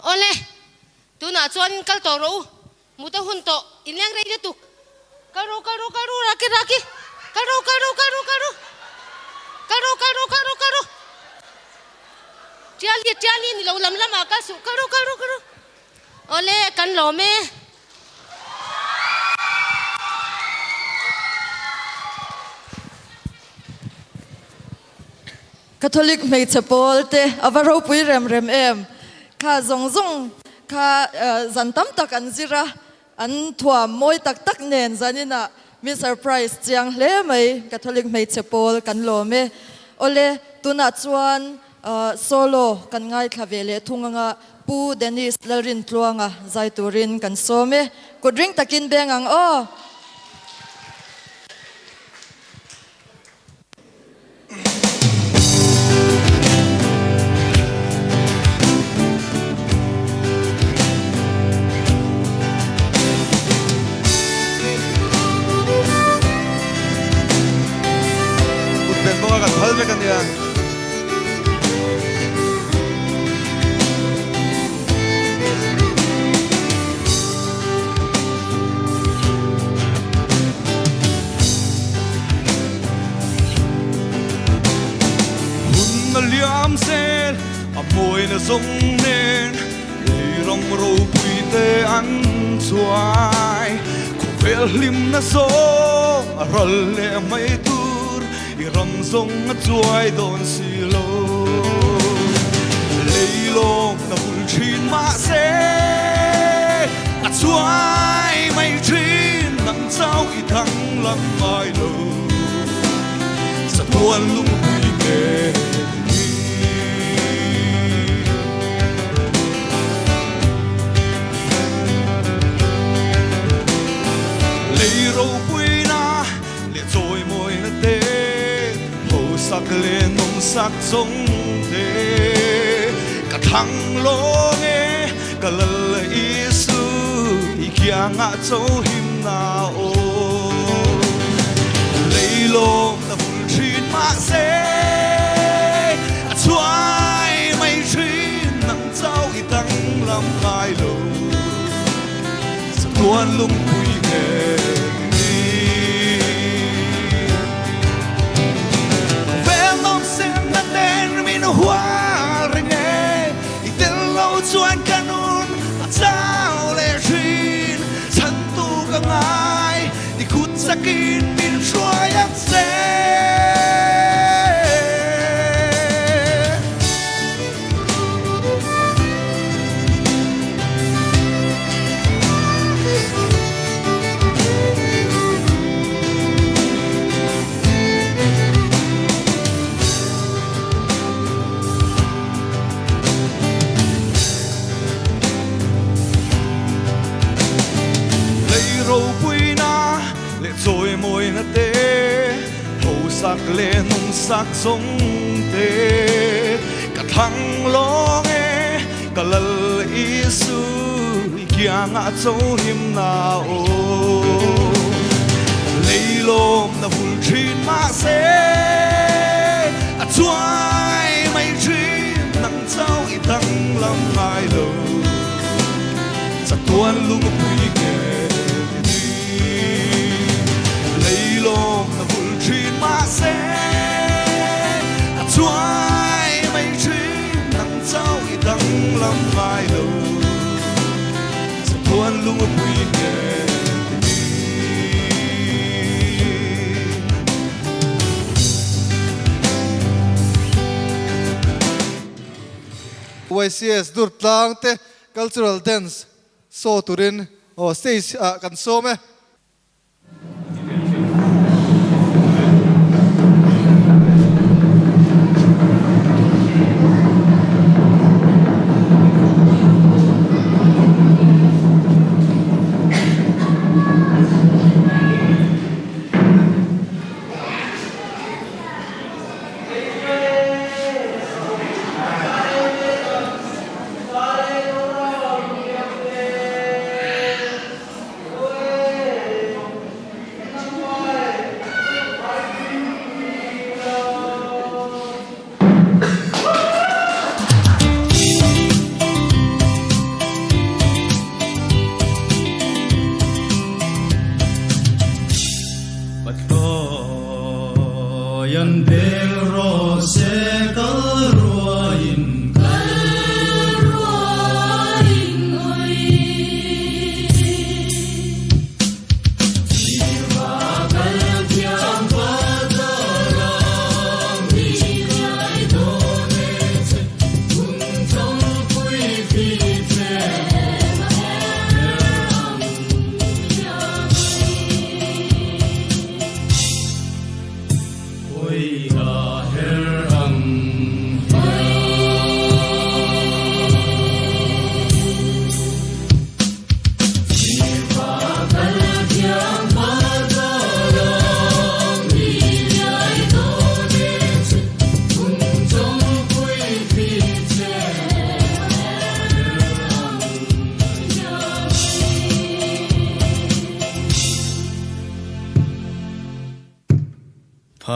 ole tu na chuan kal to ro mu ta hun to in leng rei tu karu raki karu tiali ni lo lam lama ka su karu ole kan lo me Catholic mei chapol te avaro pui rem em kha zong kha zantam tak an zira an thua moi tak nen zanina mi surprise chiang hle mai Catholic mei chapol kan lo me ole tuna chuan solo kan ngai thavele thunganga pu Dennis larin tluanga zaiturin kan some ko drink takin bengang o liam sen a môi na sông nên li rong rô quy tê ăn chuai khu vel lim na so a ral le mai tur i rong sông a chuai don si lo lei long na bul chin ma se a chuai mai chin nang chau i thang lam mai lo sa tuan lung quy nghe râu bụi na lệ trôi môi na tê hồ sắc lên nông sắc giống tê cả thằng lô nghe cả lần lời Giêsu ý kia ngã châu him na ô lấy lô na bùn chín mà xe choai mây chín nắng châu ý tăng làm mai lô sắc tuan lung bụi nghe hoa rừng nghe tên lâu chuan canon sao lệ xin chân tu cả ngày đi cút sa kín min xoay ác xe rồi môi na tê hầu sắc lên nông sắc giống tê cả thằng lo nghe cả lần Giêsu kia ngã châu him nào lấy lom na vun chín mà xe choai mây chín nắng châu i tăng làm mai lâu sa tuan lung bụi nghe lom na vul chin ma se choai mây chín nắng châu i tăng làm mai lâu sa tuan lung bụi nghe YCS dur tlang te cultural dance so turin o stage kan so me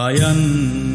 Bayan